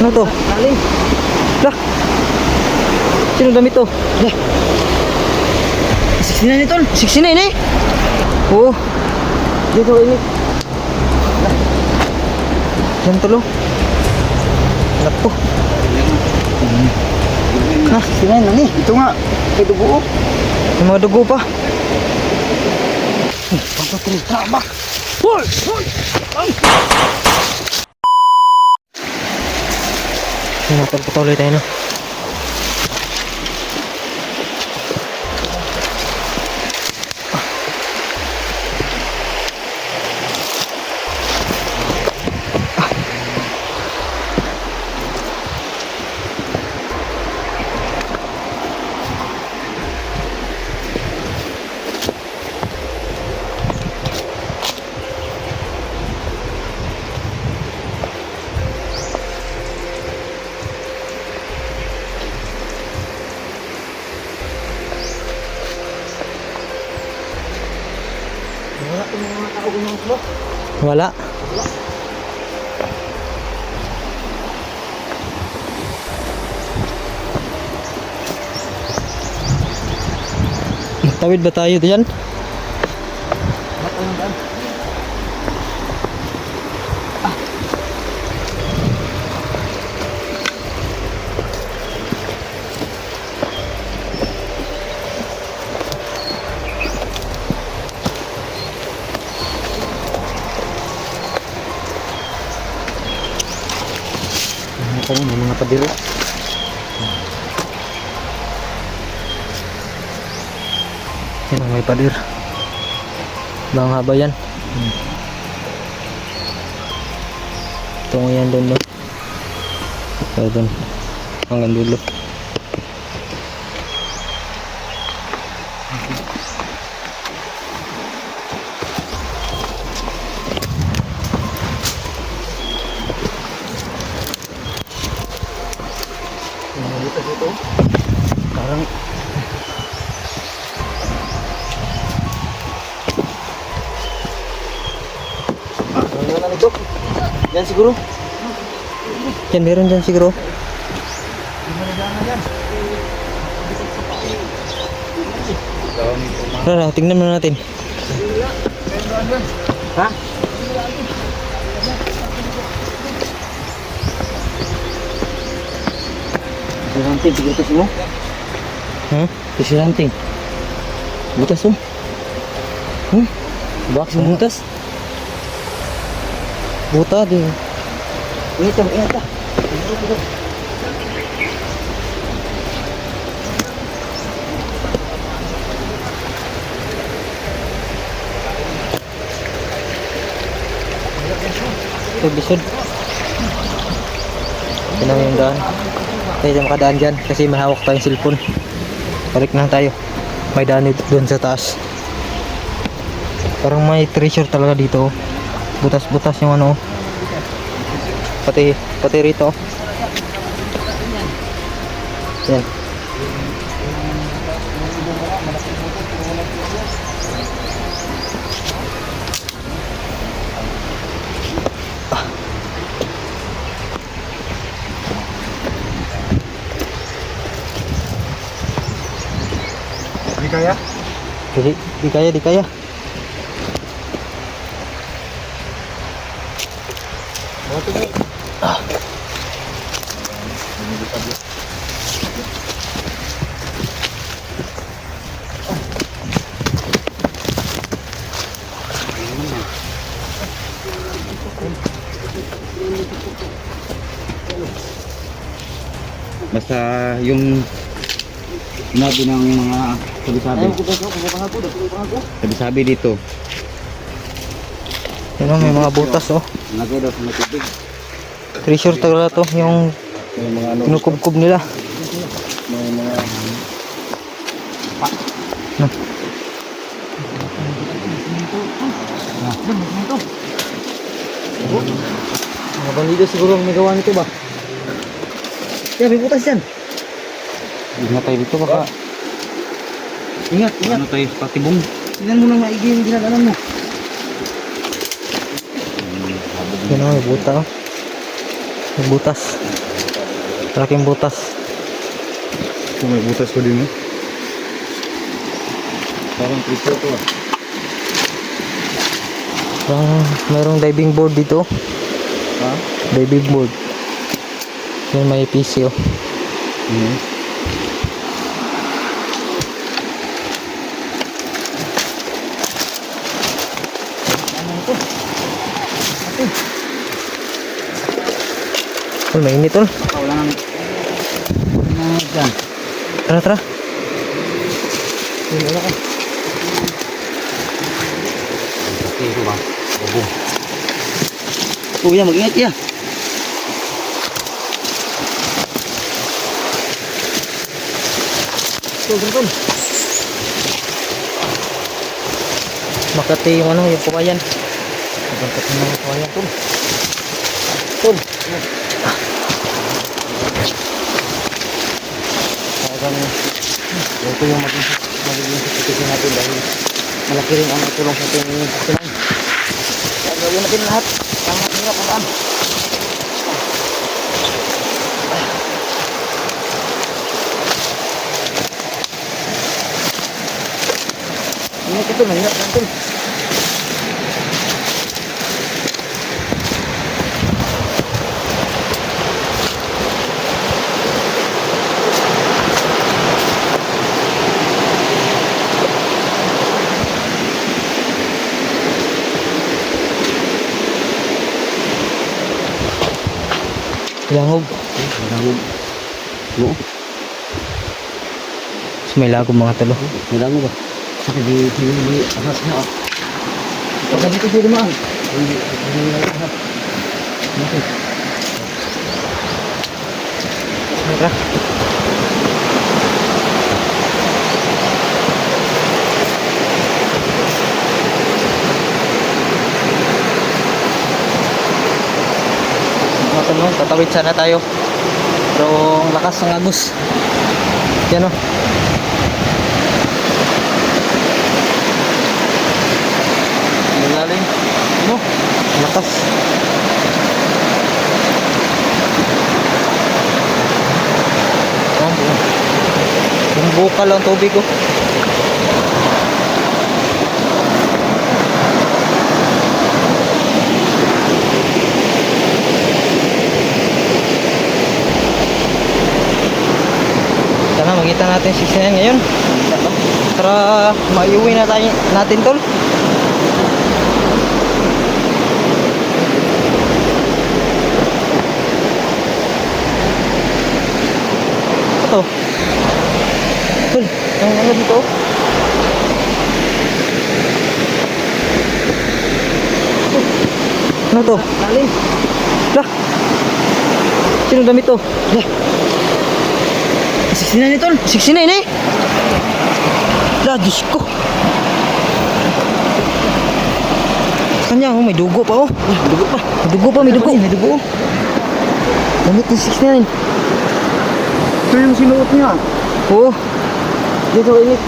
Ano to? Tali. Lah. Sino damit to? Lah. 69 ito. 69 eh. Oo. Dito ini. Yan tulo. Naku. Nah, 69 na ni. Ito nga. Kay dugo. May mga dugo pa. Pagpatuloy. Traba. Hoy! Hoy! Pagpatuloy tayo na. Wala itong mga tao ng ulo. Wala. Tawid ba tayo diyan? Ba't anong daan? Ito yung mga padiro. Yan ang may padir. Bang haba yan. Tungo yan doon doon. Kaya doon. Hanggang dulo. Dito. Parang ano na nito? Yan siguro. Yan, meron dyan siguro. Tara, tingnan muna natin. Ha? Siranting, butas mo. Ha? Siranting. Butas mo. Box mo. Butas? Buta din. Ingat ka, ingat ka. Ito, bisod. Ito na yung daan. Tayo na makadaan dyan kasi may hawak tayong cellphone. Balik na tayo. May daan doon sa taas. Parang may treasure talaga dito. Butas-butas yung ano. Pati rito. Yan. Di kaya? Di kaya, di kaya. Basta yung sinabi ng mga sabi-sabi. Sabi-sabi dito. Yan o, may mga butas oh. Nagay daw sa matubig. Treasure talaga to, yung May mga ano. kinukubkub nila. May mga Mga bandido siguro ang may gawa nito ba? Kaya may butas dyan. ingat tayo dito baka. Ingat, ingat. Ano tayo sa patibong. Tingnan mo nang maigi yung ginagalan mo. Yan o, may buta oh. May butas. Malaking butas. Ito may butas ko din, parang crystal to, Mayroong diving board dito. Ha? Diving board. Yan, may PC, oh. Tol, mainit, tol. Wala nang dyan. Tara, tara. Wala ka. Okay, ito ba? Bubong. Kuya, mag-ingat ya. Tol. Makati yung ano, yung pukayan. Magkakit na mga kaya, tol. Tol. Talagang ito yung magiging sisikisin natin dahil malaki rin ang tulong sa ating sisinan. Kaya gawin natin lahat. Ang hirap ang daan. Ingat ito, mahirap lang ito. Langog. Malangog. Oo. So, may lagom mga talo. Malangog ba? Sakit di ahas na. Pagka dito di naman. Hindi ahas. Bakit? Tara. Mga talo, tatawid sana tayo. Pero ang lakas ng agos. Yan, oh. Malalim. Ano? Lakas. Yung bukal ang tubig, oh. Sana makita natin si Sinan ngayon. Tara, maiuwi na tayo natin, tol. Ito. Tol, ang ano dito? Ano to? Lalim. Lah. Sino damit to? Lah. 69 ito. 69 eh. Lah, Diyos ko. Kanya, oh, may dugo pa, oh. Dugo pa. May dugo pa, may dugo. May dugo. Damit ni 69. Ito yung sinuot niya. Oo. Dito init.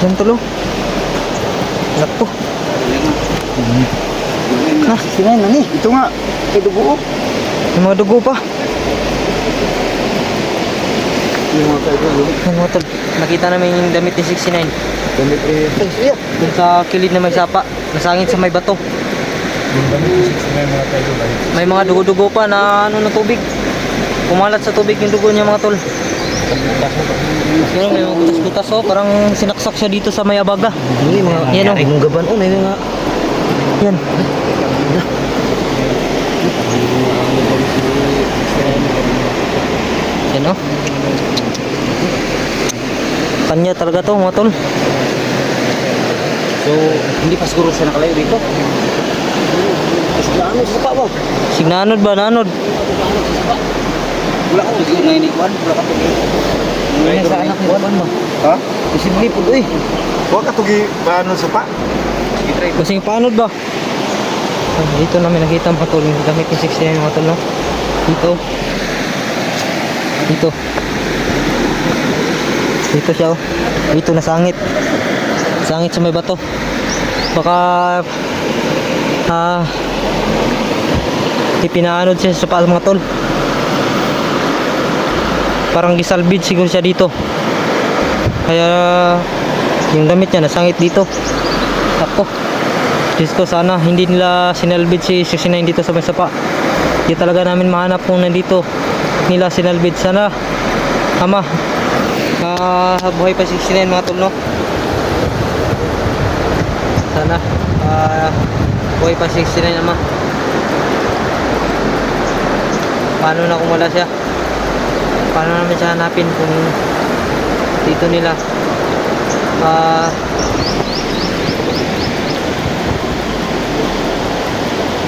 Yan tulo. Nakto. Na, 69 na ni. Ito nga. May dugo. May mga dugo pa. Yung mga kaibigan. Yan mga tol. Nakita namin yung damit ni 69. Damit eh. Iya. Dun sa kilid na may sapa. Nasangit sa may bato. Yung damit ni 69 mga kaibigan. May mga dugo-dugo pa na ano na tubig. Kumalat sa tubig yung dugo niya mga tol. Pero may mga butas-butas, oh. Parang sinaksak siya dito sa may abaga. Hindi mga Yan, oh. yung gaban. Oh, may mga. Yan. Yan, oh. Kanya talaga to mga tol. So, hindi pa siguro siya nakalayo dito. Kasi ano sa pa ba? Signanod ba? Nanod? Wala ko hindi na inikuan, wala ka tugi. Ngayon sa anak mo ba? Ha? Posible po eh. Wala ka tugi paano sa pa? I-try. Kasing panod ba? Dito namin nakita mga tol. Yung damit ni 69 mga tol, no? Dito. Dito. Dito siya, oh. Dito nasangit. Sangit sa may bato. Baka ipinaanod siya sa paas mga tol. Parang gisalbid siguro siya dito. Kaya yung damit niya nasangit dito. Ako. Diyos ko, sana hindi nila sinalbid si 69 dito sa may sapa. Hindi talaga namin mahanap kung nandito nila sinalbid. Sana ama buhay pa si 69 mga tol, no? Sana buhay pa si 69 ama. Paano na kung wala siya? Paano namin siya hanapin kung dito nila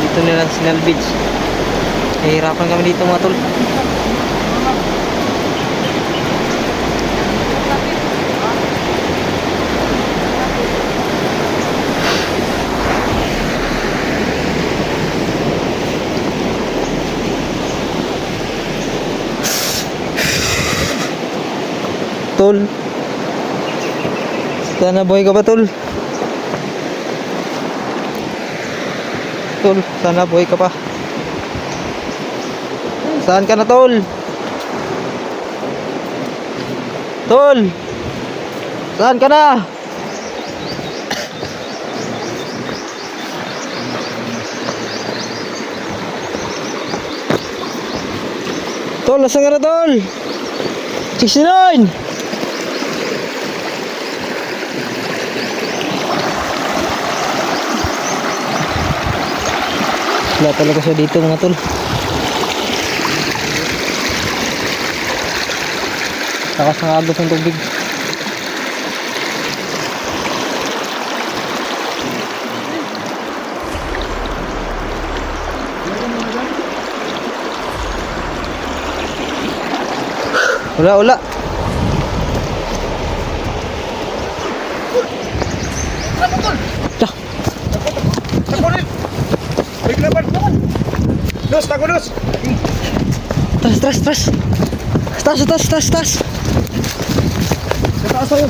dito nila sinalbid. Hihirapan kami dito mga tol. Tol, sana buhay ka ba tol? Tol, sana buhay ka pa. Saan ka na tol? Tol, saan ka na? Tol, nasaan ka na tol? 69! Wala talaga siya dito mga tol. Takas ng agos ng tubig. Wala. Dos, tago dos. Tas. Sa taas tayo.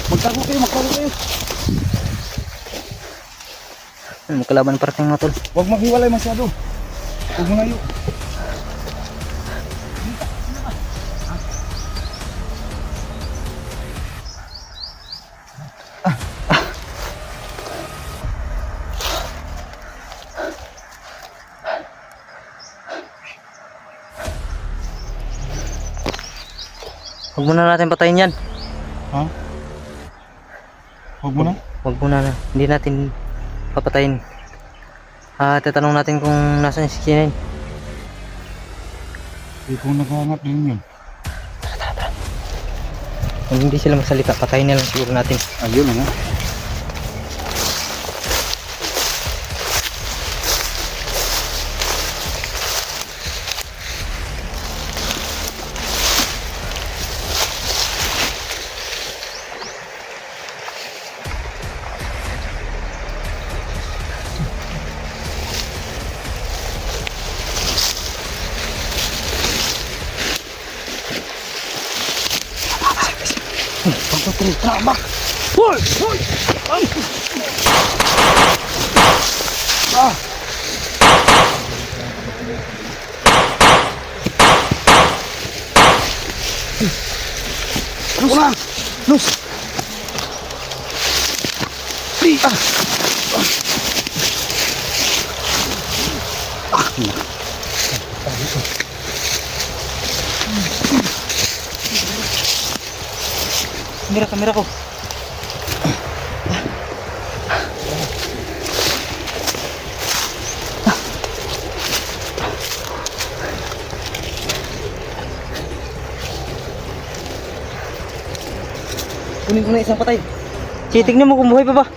Magtago kayo. Magkalaban parating mga tol. Huwag maghiwalay masyado. Huwag malayo. Huwag muna natin patayin yan. Ha? Huwag mo na? Huwag muna na. Hindi natin papatayin. Tatanong natin kung nasaan si 69. Kung naghahanap din yun. Kung hindi sila magsalita, patayin na lang siguro natin. Ayun na nga. Tama! Hoy! Ah! Lus! Lus! Kamera ko. Kunin ko na isang patay. Sige, tignan mo kung buhay pa ba.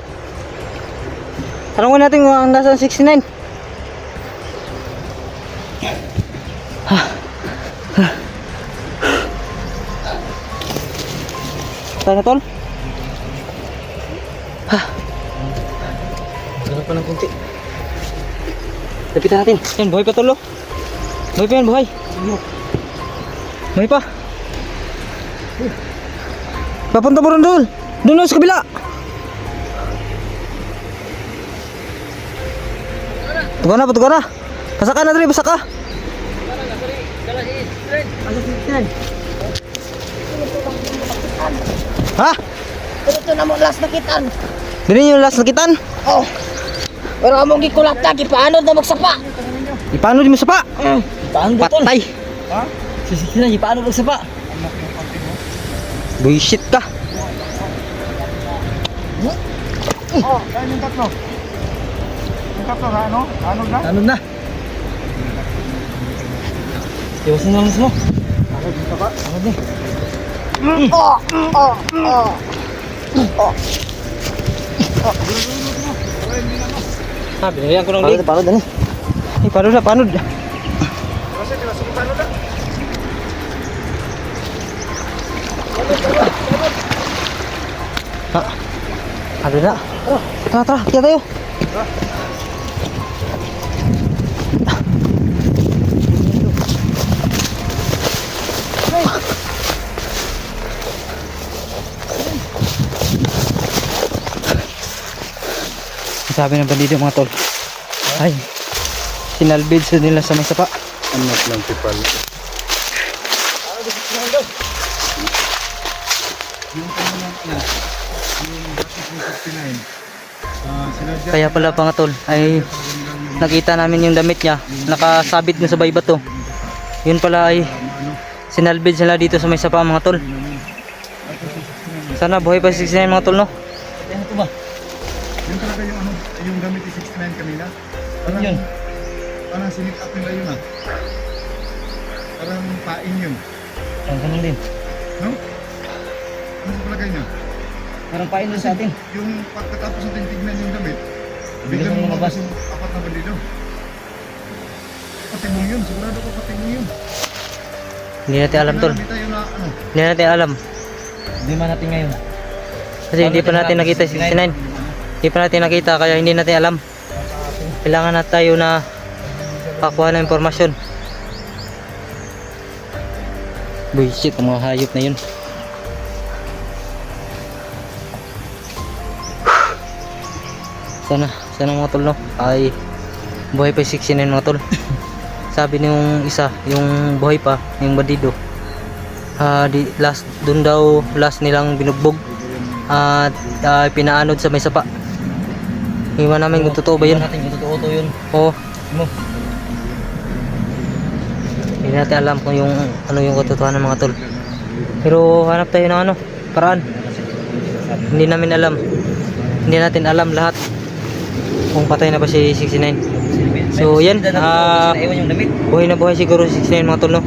Tanungin natin kung nasaan 69. Tayo na tol. Sarap pa ng kunti. Lapitan natin. Yan, buhay pa tol. Buhay pa yan, buhay. Buhay pa. Papunta mo ron tol. Doon sa kabila. Tuga na. Pasaka na dali, pasaka. Ha? Ito na mo last nakitan. Dili yung last nakitan? Oh. Pero among gikulat na, gipaanod na magsapa. Ipano di mo sapa? Paano ba tol? Patay. Ha? Sisikin na, gipaanod magsapa. Buisit ka. Oh, yan yung tatlo. Yung tatlo na ano? Ano na? Anod na. Iwasin na lang mo. Ano dito ba? Anod na. Ha, binigyan ko ng leg. Paano dali? Ay, panod. Kasi kinasubukan na. Ha? Ano na? Tara, kaya tayo. Sabi ng bandido mga tol. Ay, sinalbid sa nila sa may sapa. Anak lang tipal. Yung ano lang yan. Yung basis ng 69. Sinadya. Kaya pala mga tol ay nakita namin yung damit niya nakasabit na sa baybat to. Yun pala ay sinalbid sila dito sa may sapa mga tol. Sana buhay pa si 69 mga tol no. Ano to ba? Yun talaga yung ano, yung damit ni 69 kanina. Ano yun? Parang sinip up nila yun ah. Parang pain yun. Ang ganun din. No? Ano sa palagay niya? Parang pain din sa atin. Yung pagkatapos natin tignan yung damit, Biglang biglang lumabas. lumabas yung apat na bandido. Patingong yun, sigurado ko patingong yun. Hindi natin alam tol. Hindi tayo na ano. Hindi natin alam. Hindi man natin ngayon. Kasi hindi pa natin nakita si 69. Hindi pa natin nakita kaya hindi natin alam. Kailangan na tayo na pakuha ng impormasyon. Bullshit ang mga hayop na yun. Sana mga tol no ay buhay pa yung 69 mga tol. Sabi niyong isa, yung buhay pa, yung bandido. Dun daw last nilang binugbog at pinaanod sa may sapa. Iwan namin kung totoo ba yun. Natin kung totoo to yun. Oo. Mo. Hindi natin alam kung yung ano yung katotohanan mga tol. Pero hanap tayo ng ano, paraan. Hindi namin alam. Hindi natin alam lahat kung patay na ba si 69. So yan, Iwan yung damit. buhay na buhay siguro si 69 mga tol no.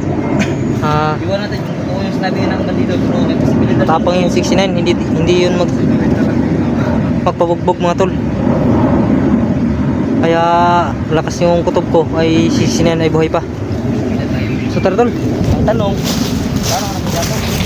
Iwan natin kung totoo yung sinabi ng bandido. Pero may posibilidad. Tapang yung 69, hindi yun magpabugbog mga tol. Kaya lakas yung kutob ko ay si 69 ay buhay pa. So tara tol. Ang tanong, paano ka natin